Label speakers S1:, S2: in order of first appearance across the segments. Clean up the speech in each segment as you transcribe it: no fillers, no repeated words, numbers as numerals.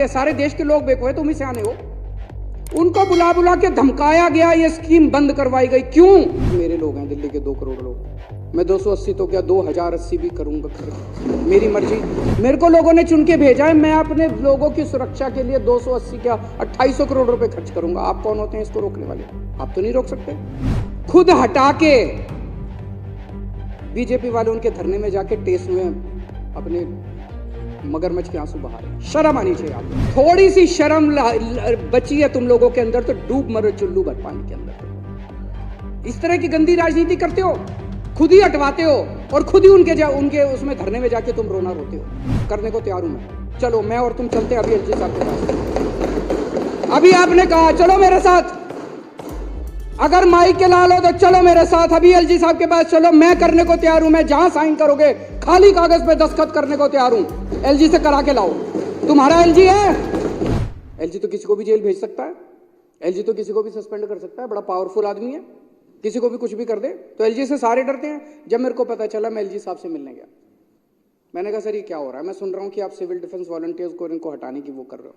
S1: ये सारे देश के लोग बेवकूफ है, तुम ही सियाने हो। उनको बुला बुला के धमकाया गया, ये स्कीम बंद करवाई गई। क्यों? मेरे लोग हैं दिल्ली के 2 करोड़ लोग। मैं 280 तो क्या 2080 भी करूंगा, मेरी मर्जी। मेरे को लोगों ने चुन के भेजा है, मैं अपने लोगों की सुरक्षा के लिए 280 क्या 2800 करोड़ रुपए खर्च करूंगा। आप कौन होते हैं इसको रोकने वाले? आप तो नहीं रोक सकते। खुद हटा के बीजेपी वाले उनके धरने में जाके टेस हुए अपने मगरमच्छ के आंसू बहा रहे। शर्म आनी चाहिए आप। थोड़ी सी शर्म बची है तुम लोगों के अंदर तो डूब मरो चुल्लू भर पानी के अंदर। इस तरह की गंदी राजनीति करते हो, खुद ही हटवाते हो और खुद ही उनके उसमें धरने में जाके तुम रोना रोते हो। करने को तैयार हूं मैं। चलो मैं और तुम चलते अभी एलजी साहब के पास। अभी आपने कहा चलो मेरे साथ, अगर माइक के लाल हो तो चलो मेरे साथ अभी एलजी साहब के पास चलो। मैं करने को तैयार हूं। मैं जहां साइन करोगे खाली कागज पे दस्तखत करने को तैयार हूं। एलजी से करा के लाओ। तुम्हारा एलजी है? एलजी तो किसी को भी जेल भेज सकता है, एलजी तो किसी को भी सस्पेंड कर सकता है। बड़ा पावरफुल आदमी है, किसी को भी कुछ भी कर दे। तो एलजी से सारे डरते हैं। जब मेरे को पता चला, मैं एलजी साहब से मिलने गया। मैंने कहा सर ये क्या हो रहा है? मैं सुन रहा हूं कि आप सिविल डिफेंस वॉलंटियर्स को इनको हटाने की वो कर रहे हो।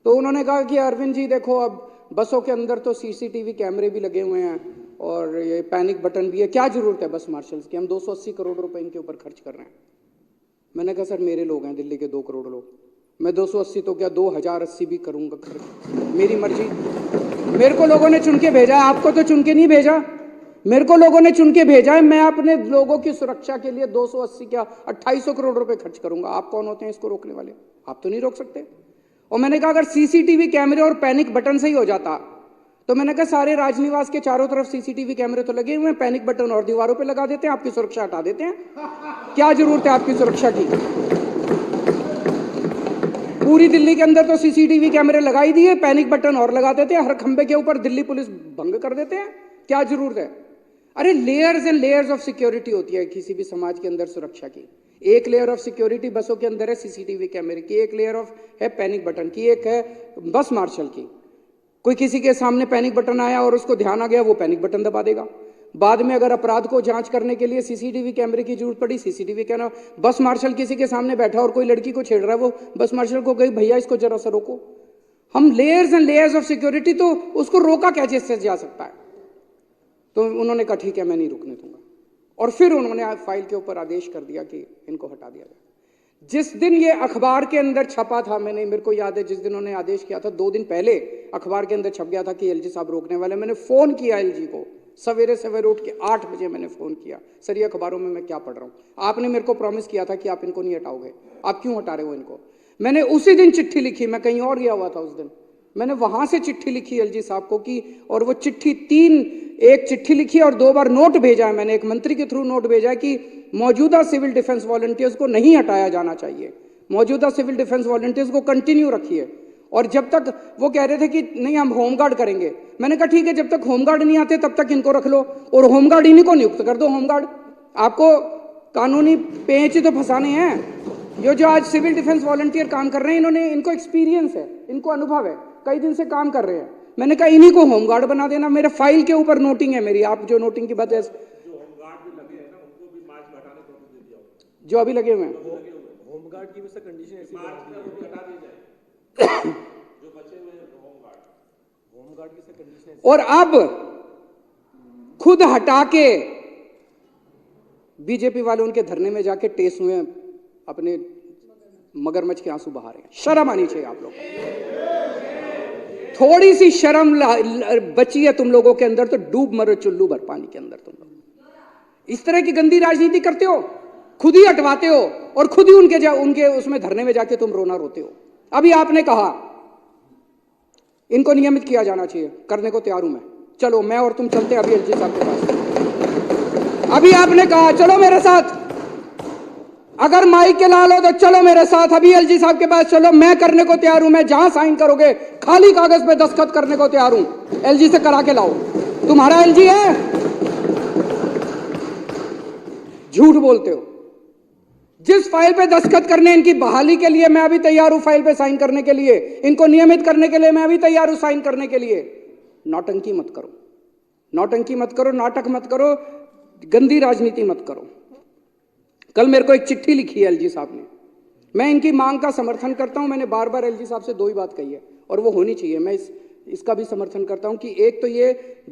S1: तो उन्होंने कहा कि अरविंद जी देखो, अब बसों के अंदर तो सीसीटीवी कैमरे भी लगे हुए हैं और ये पैनिक बटन भी है, क्या जरूरत है बस मार्शल्स की? हम 280 करोड़ रुपए इनके ऊपर खर्च कर रहे हैं। मैंने कहा सर मेरे लोग हैं दिल्ली के 2 करोड़ लोग। मैं 280 तो क्या 2080 भी करूंगा, मेरी मर्जी। मेरे को लोगों ने चुन के भेजा है, आपको तो चुन के नहीं भेजा। मेरे को लोगों ने चुन के भेजा है, मैं अपने लोगों की सुरक्षा के लिए 280 क्या 2800 करोड़ रुपए खर्च करूंगा। आप कौन होते हैं इसको रोकने वाले? आप तो नहीं रोक सकते। और मैंने कहा अगर सीसीटीवी कैमरे और पैनिक बटन से ही हो जाता तो मैंने कहा सारे राजनिवास के चारों तरफ सीसीटीवी कैमरे तो लगे हुए हैं, पैनिक बटन और दीवारों पे लगा देते हैं, आपकी सुरक्षा हटा देते हैं। क्या जरूरत है आपकी सुरक्षा की? पूरी दिल्ली के अंदर तो सीसीटीवी कैमरे लगाई दिए, पैनिक बटन और लगा देते हैं, हर खंबे के ऊपर दिल्ली पुलिस भंग कर देते हैं। क्या जरूरत है? अरे layers and layers of security होती है किसी भी समाज के अंदर सुरक्षा की। एक लेयर ऑफ सिक्योरिटी बसों के अंदर है सीसीटीवी कैमरे की, एक लेयर ऑफ है पैनिक बटन की, एक है बस मार्शल की। कोई किसी के सामने पैनिक बटन आया और उसको ध्यान आ गया, वो पैनिक बटन दबा देगा। बाद में अगर अपराध को जांच करने के लिए सीसीटीवी कैमरे की जरूरत पड़ी, सीसीटीवी कैमरा। बस मार्शल किसी के सामने बैठा और कोई लड़की को छेड़ रहा है, वो बस मार्शल को कही भैया इसको जरा सा रोको। हम layers and layers of security, तो उसको रोका कैसे से जा सकता है? तो उन्होंने कहा ठीक है मैं नहीं रुकने दूंगा। और फिर उन्होंने फाइल के ऊपर आदेश कर दिया कि इनको हटा दिया जाए। जिस दिन ये अखबार के अंदर छपा था, मेरे को याद है जिस दिन उन्होंने आदेश किया था 2 दिन पहले अखबार के अंदर छप गया था कि एलजी साहब रोकने वाले। मैंने फोन किया एलजी को, सवेरे सवेरे उठ के 8 बजे मैंने फोन किया, सर ये अखबारों में मैं क्या पढ़ रहा हूँ? आपने मेरे को प्रॉमिस किया था कि आप इनको नहीं हटाओगे, आप क्यों हटा रहे हो इनको? मैंने उसी दिन चिट्ठी लिखी, मैं कहीं और गया हुआ था उस दिन, मैंने वहां से चिट्ठी लिखी एलजी साहब को कि, और वो चिट्ठी एक चिट्ठी लिखी और 2 बार नोट भेजा है मैंने, एक मंत्री के थ्रू नोट भेजा है कि मौजूदा सिविल डिफेंस वॉलंटियर्स को नहीं हटाया जाना चाहिए, मौजूदा सिविल डिफेंस वॉलंटियर्स को कंटिन्यू रखिए। और जब तक वो कह रहे थे कि नहीं हम होमगार्ड करेंगे, मैंने कहा ठीक है जब तक होमगार्ड नहीं आते तब तक इनको रख लो और होमगार्ड इन्हीं को नियुक्त कर दो। होमगार्ड आपको कानूनी पेंच तो फंसाने हैं। जो आज सिविल डिफेंस वॉलंटियर काम कर रहे हैं, इनको एक्सपीरियंस है, इनको अनुभव है, कई दिन से काम कर रहे हैं। मैंने कहा इन्हीं को होमगार्ड बना देना। मेरे फाइल के ऊपर नोटिंग है मेरी, आप जो नोटिंग की बात है, जो अभी लगे हुए हैं
S2: होमगार्ड की वैसे कंडीशन ऐसी होमगार्ड की कंडीशन।
S1: और अब खुद हटा के बीजेपी वाले उनके धरने में जाके टेस हुए अपने मगरमच्छ के आंसू बहा रहे हैं। शर्म आनी चाहिए आप लोग। थोड़ी सी शर्म बची है तुम लोगों के अंदर तो डूब मरो चुल्लू भर पानी के अंदर। तुम लोग इस तरह की गंदी राजनीति करते हो, खुद ही हटवाते हो और खुद ही उनके उसमें धरने में जाके तुम रोना रोते हो। अभी आपने कहा इनको नियमित किया जाना चाहिए, करने को तैयार हूं मैं। चलो मैं और तुम चलते अभी एलजी साहब के पास। अभी आपने कहा चलो मेरे साथ, अगर माइक के लाल हो तो चलो मेरे साथ अभी एलजी साहब के पास चलो। मैं करने को तैयार हूं। मैं जहां साइन करोगे खाली कागज पे दस्तखत करने को तैयार हूं। एलजी से करा के लाओ। तुम्हारा एलजी है? झूठ बोलते हो। जिस फाइल पे दस्तखत करने इनकी बहाली के लिए मैं अभी तैयार हूं, फाइल पे साइन करने के लिए, इनको नियमित करने के लिए मैं अभी तैयार हूं साइन करने के लिए। नौटंकी मत करो, नौटंकी मत करो, नाटक मत करो, गंदी राजनीति मत करो। कल मेरे को एक चिट्ठी लिखी है एलजी साहब ने, मैं इनकी मांग का समर्थन करता हूं। मैंने बार बार एलजी साहब से दो ही बात कही है और वो होनी चाहिए। मैं इसका भी समर्थन करता हूं कि एक तो ये,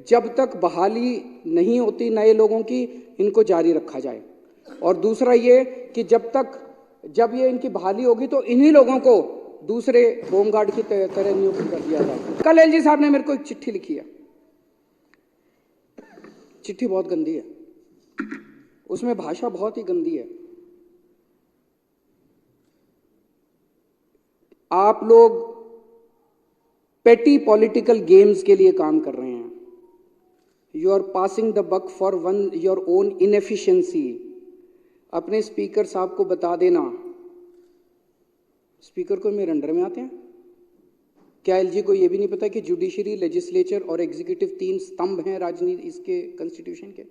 S1: जब तक बहाली नहीं होती नए लोगों की, इनको जारी रखा जाए, और दूसरा ये कि जब ये इनकी बहाली होगी तो इन्हीं लोगों को दूसरे होमगार्ड की तरह नियुक्त कर दिया जाए। कल एलजी साहब ने मेरे को एक चिट्ठी लिखी है, चिट्ठी बहुत गंदी है, उसमें भाषा बहुत ही गंदी है। आप लोग पेटी पॉलिटिकल गेम्स के लिए काम कर रहे हैं। You are passing the buck for one your own inefficiency. अपने स्पीकर साहब को बता देना। स्पीकर को मेरे अंडर में आते हैं क्या? एलजी को यह भी नहीं पता कि जुडिशरी, लेजिस्लेचर और एग्जीक्यूटिव 3 स्तंभ हैं राजनीति इसके कॉन्स्टिट्यूशन के?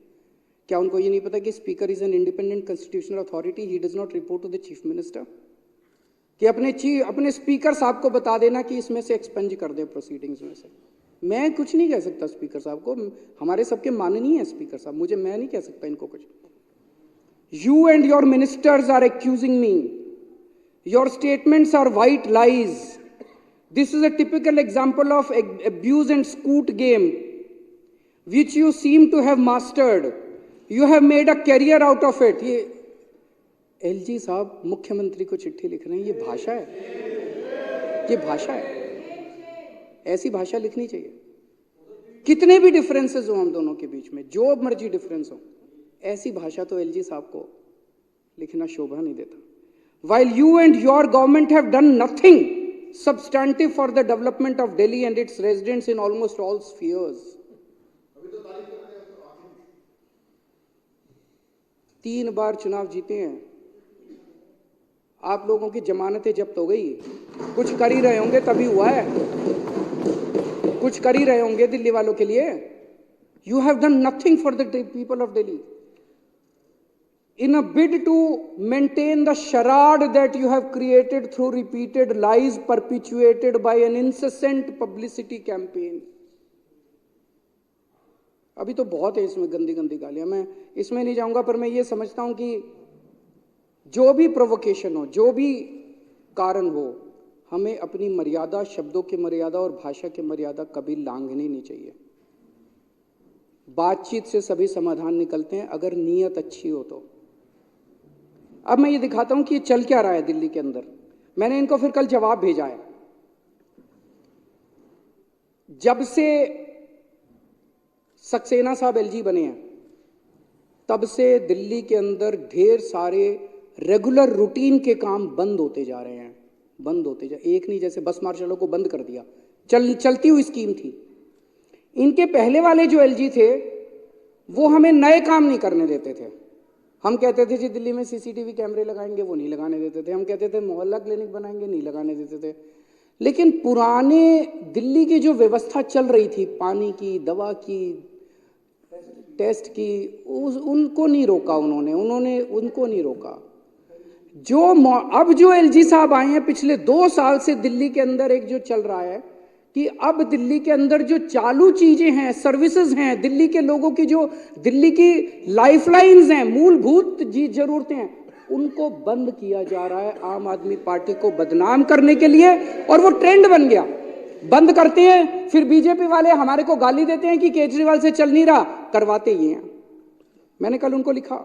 S1: क्या उनको ये नहीं पता कि speaker is an independent constitutional authority, he does not report to the chief minister? कि अपने स्पीकर साहब को बता देना कि इसमें से एक्सपेंज कर दे प्रोसीडिंग्स में से। मैं कुछ नहीं कह सकता स्पीकर साहब को, हमारे सबके माननीय है स्पीकर साहब, मैं नहीं कह सकता इनको कुछ। You and your ministers are accusing me, your statements are white lies. This is a typical example of abuse and scoot game which you seem to have mastered. You have made a career out of it. ये LG साहब मुख्यमंत्री को चिट्ठी लिख रहे हैं, ये भाषा है? ये भाषा है? ऐसी भाषा लिखनी चाहिए। कितने भी डिफरेंसेस हो हम दोनों के बीच में, जो मर्जी डिफरेंस हो, ऐसी भाषा तो एलजी साहब को लिखना शोभा नहीं देता। While you and your government have done nothing substantive for the development of Delhi and its residents in almost all spheres. 3 बार चुनाव जीते हैं, आप लोगों की जमानतें जब्त हो गई। कुछ कर ही रहे होंगे तभी हुआ है, कुछ कर ही रहे होंगे दिल्ली वालों के लिए। You have done nothing for the people of Delhi. In a bid to maintain the charade that you have created through repeated lies perpetuated by an incessant publicity campaign. अभी तो बहुत है इसमें गंदी गंदी गालियां, मैं इसमें नहीं जाऊंगा, पर मैं ये समझता हूं कि जो भी प्रोवोकेशन हो, जो भी कारण हो, हमें अपनी मर्यादा, शब्दों की मर्यादा और भाषा की मर्यादा कभी लांघनी नहीं चाहिए। बातचीत से सभी समाधान निकलते हैं अगर नीयत अच्छी हो तो। अब मैं ये दिखाता हूं कि ये चल क्या रहा है दिल्ली के अंदर। मैंने इनको फिर कल जवाब भेजा है। जब से सक्सेना साहब एलजी बने हैं, तब से दिल्ली के अंदर ढेर सारे रेगुलर रूटीन के काम बंद होते जा रहे हैं, बंद होते जा, एक नहीं, जैसे बस मार्शलों को बंद कर दिया, चलती हुई स्कीम थी। इनके पहले वाले जो एलजी थे वो हमें नए काम नहीं करने देते थे। हम कहते थे जी दिल्ली में सीसीटीवी कैमरे लगाएंगे, वो नहीं लगाने देते थे। हम कहते थे मोहल्ला क्लिनिक बनाएंगे, नहीं लगाने देते थे। लेकिन पुराने दिल्ली की जो व्यवस्था चल रही थी, पानी की, दवा की, टेस्ट की, उनको नहीं रोका उन्होंने उनको नहीं रोका। अब जो एलजी साहब आए हैं, पिछले 2 साल से दिल्ली के अंदर एक जो चल रहा है कि अब दिल्ली के अंदर जो चालू चीजें हैं, सर्विसेज हैं, दिल्ली के लोगों की जो दिल्ली की लाइफलाइंस हैं, मूलभूत जरूरतें हैं, उनको बंद किया जा रहा है आम आदमी पार्टी को बदनाम करने के लिए। और वो ट्रेंड बन गया। बंद करते हैं, फिर बीजेपी वाले हमारे को गाली देते हैं कि केजरीवाल से चल नहीं रहा, करवाते ही हैं। मैंने कल उनको लिखा,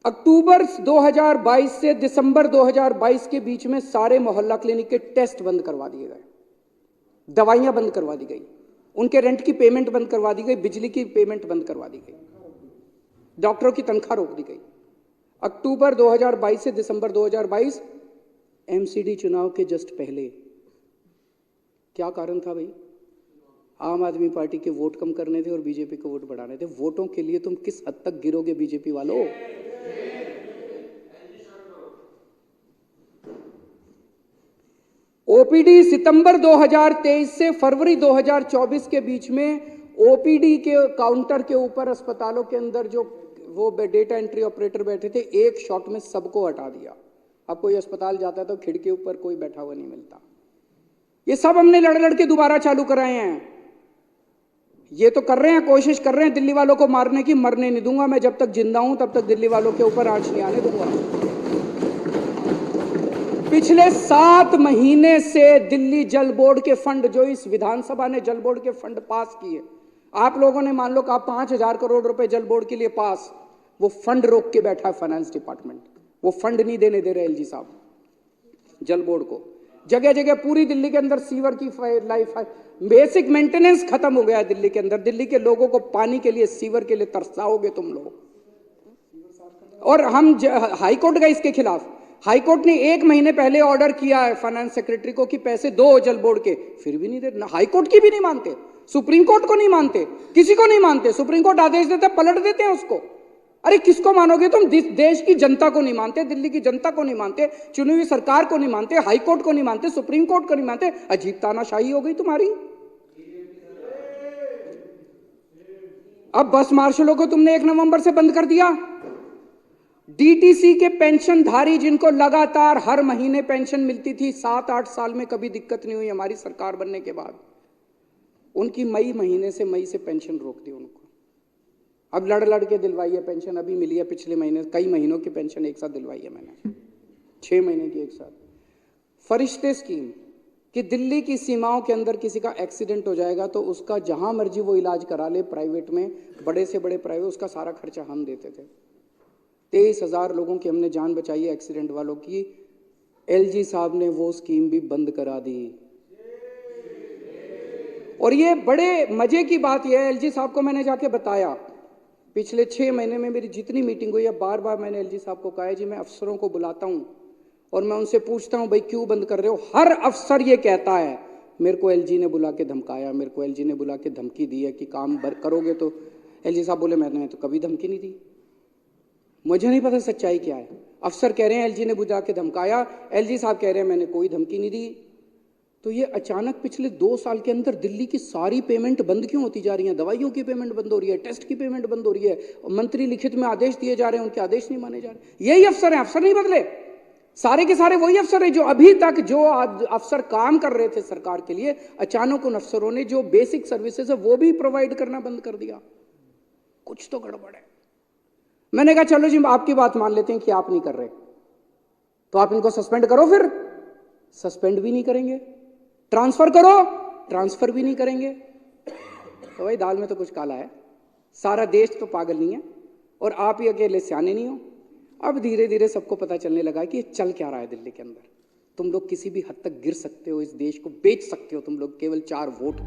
S1: अक्टूबर 2022 से दिसंबर 2022 के बीच में सारे मोहल्ला क्लिनिक के टेस्ट बंद करवा दिए गए, दवाइयां बंद करवा दी गई, उनके रेंट की पेमेंट बंद करवा दी गई, बिजली की पेमेंट बंद करवा दी गई, डॉक्टरों की तनख्वाह रोक दी गई। अक्टूबर 2022 से दिसंबर 2022, एमसीडी चुनाव के जस्ट पहले। क्या कारण था भाई? आम आदमी पार्टी के वोट कम करने थे और बीजेपी को वोट बढ़ाने थे। वोटों के लिए तुम किस हद तक गिरोगे बीजेपी वालों? ओपीडी सितंबर 2023 से फरवरी 2024 के बीच में ओपीडी के काउंटर के ऊपर अस्पतालों के अंदर जो वो डेटा एंट्री ऑपरेटर बैठे थे, एक शॉट में सबको हटा दिया। अब कोई अस्पताल जाता है तो खिड़की के ऊपर कोई बैठा हुआ नहीं मिलता। ये सब हमने लड़ लड़ के दोबारा चालू कराए हैं। ये तो कर रहे हैं, कोशिश कर रहे हैं दिल्ली वालों को मारने की। मरने नहीं दूंगा मैं, जब तक जिंदा हूं तब तक दिल्ली वालों के ऊपर आंच नहीं आने दूंगा। पिछले 7 महीने से दिल्ली जल बोर्ड के फंड, जो इस विधानसभा ने जल बोर्ड के फंड पास किए, आप लोगों ने मान लो कहा 5,000 करोड़ रुपए जल बोर्ड के लिए पास, वो फंड रोक के बैठा है फाइनेंस डिपार्टमेंट। वो फंड नहीं देने दे रहे एलजी साहब जल बोर्ड को। जगह जगह पूरी दिल्ली के अंदर सीवर की लाइफ, बेसिक मेंटेनेंस खत्म हो गया है दिल्ली के अंदर। दिल्ली के लोगों को पानी के लिए, सीवर के लिए तरसाओगे तुम लोग। और हम हाईकोर्ट गए इसके खिलाफ। हाईकोर्ट ने 1 महीने पहले ऑर्डर किया है फाइनेंस सेक्रेटरी को कि पैसे दो जल बोर्ड के, फिर भी नहीं दे। हाईकोर्ट की भी नहीं मानते, सुप्रीम कोर्ट को नहीं मानते, किसी को नहीं मानते। सुप्रीम कोर्ट आदेश देता है, पलट देते हैं उसको। अरे किसको मानोगे तुम? देश की जनता को नहीं मानते, दिल्ली की जनता को नहीं मानते, चुनी हुई सरकार को नहीं मानते, हाईकोर्ट को नहीं मानते, सुप्रीम कोर्ट को नहीं मानते। अजीब तानाशाही हो गई तुम्हारी। अब बस मार्शलों को तुमने 1 नवंबर से बंद कर दिया। डीटीसी के पेंशनधारी जिनको लगातार हर महीने पेंशन मिलती थी, 7-8 साल में कभी दिक्कत नहीं हुई हमारी सरकार बनने के बाद, उनकी मई से पेंशन रोक दी उनको। अब लड़ के दिलवाई है पेंशन, अभी मिली है पिछले महीने, कई महीनों की पेंशन एक साथ दिलवाई है मैंने, 6 महीने की एक साथ। फरिश्ते स्कीम कि दिल्ली की सीमाओं के अंदर किसी का एक्सीडेंट हो जाएगा तो उसका जहां मर्जी वो इलाज करा ले, प्राइवेट में, बड़े से बड़े प्राइवेट, उसका सारा खर्चा हम देते थे। 23,000 लोगों की हमने जान बचाई है एक्सीडेंट वालों की। एलजी साहब ने वो स्कीम भी बंद करा दी। और ये बड़े मजे की बात यह है, एलजी साहब को मैंने जाके बताया, पिछले 6 महीने में मेरी जितनी मीटिंग हुई है, बार बार मैंने एलजी साहब को कहा है जी मैं अफसरों को बुलाता हूं और मैं उनसे पूछता हूं भाई क्यों बंद कर रहे हो। हर अफसर ये कहता है मेरे को एलजी ने बुला के धमकाया, मेरे को एलजी ने बुला के धमकी दी है कि काम करोगे तो। एलजी साहब बोले मैंने तो कभी धमकी नहीं दी, मुझे नहीं पता सच्चाई क्या है। अफसर कह रहे हैं एलजी ने बुला के धमकाया, एलजी साहब कह रहे हैं मैंने कोई धमकी नहीं दी। तो ये अचानक पिछले 2 साल के अंदर दिल्ली की सारी पेमेंट बंद क्यों होती जा रही है? दवाइयों की पेमेंट बंद हो रही है, टेस्ट की पेमेंट बंद हो रही है, मंत्री लिखित में आदेश दिए जा रहे हैं, उनके आदेश नहीं माने जा रहे। यही अफसर हैं, अफसर नहीं बदले, सारे के सारे वही अफसर हैं जो अभी तक जो अफसर काम कर रहे थे सरकार के लिए, अचानक उन अफसरों ने जो बेसिक सर्विसेज है वो भी प्रोवाइड करना बंद कर दिया। कुछ तो गड़बड़ है। मैंने कहा चलो जी आपकी बात मान लेते हैं कि आप नहीं कर रहे, तो आप इनको सस्पेंड करो। फिर सस्पेंड भी नहीं करेंगे, ट्रांसफर करो, ट्रांसफर भी नहीं करेंगे। तो भाई दाल में तो कुछ काला है। सारा देश तो पागल नहीं है और आप ही अकेले सियाने नहीं हो। अब धीरे धीरे सबको पता चलने लगा कि ये चल क्या रहा है दिल्ली के अंदर। तुम लोग किसी भी हद तक गिर सकते हो, इस देश को बेच सकते हो तुम लोग केवल 4 वोट।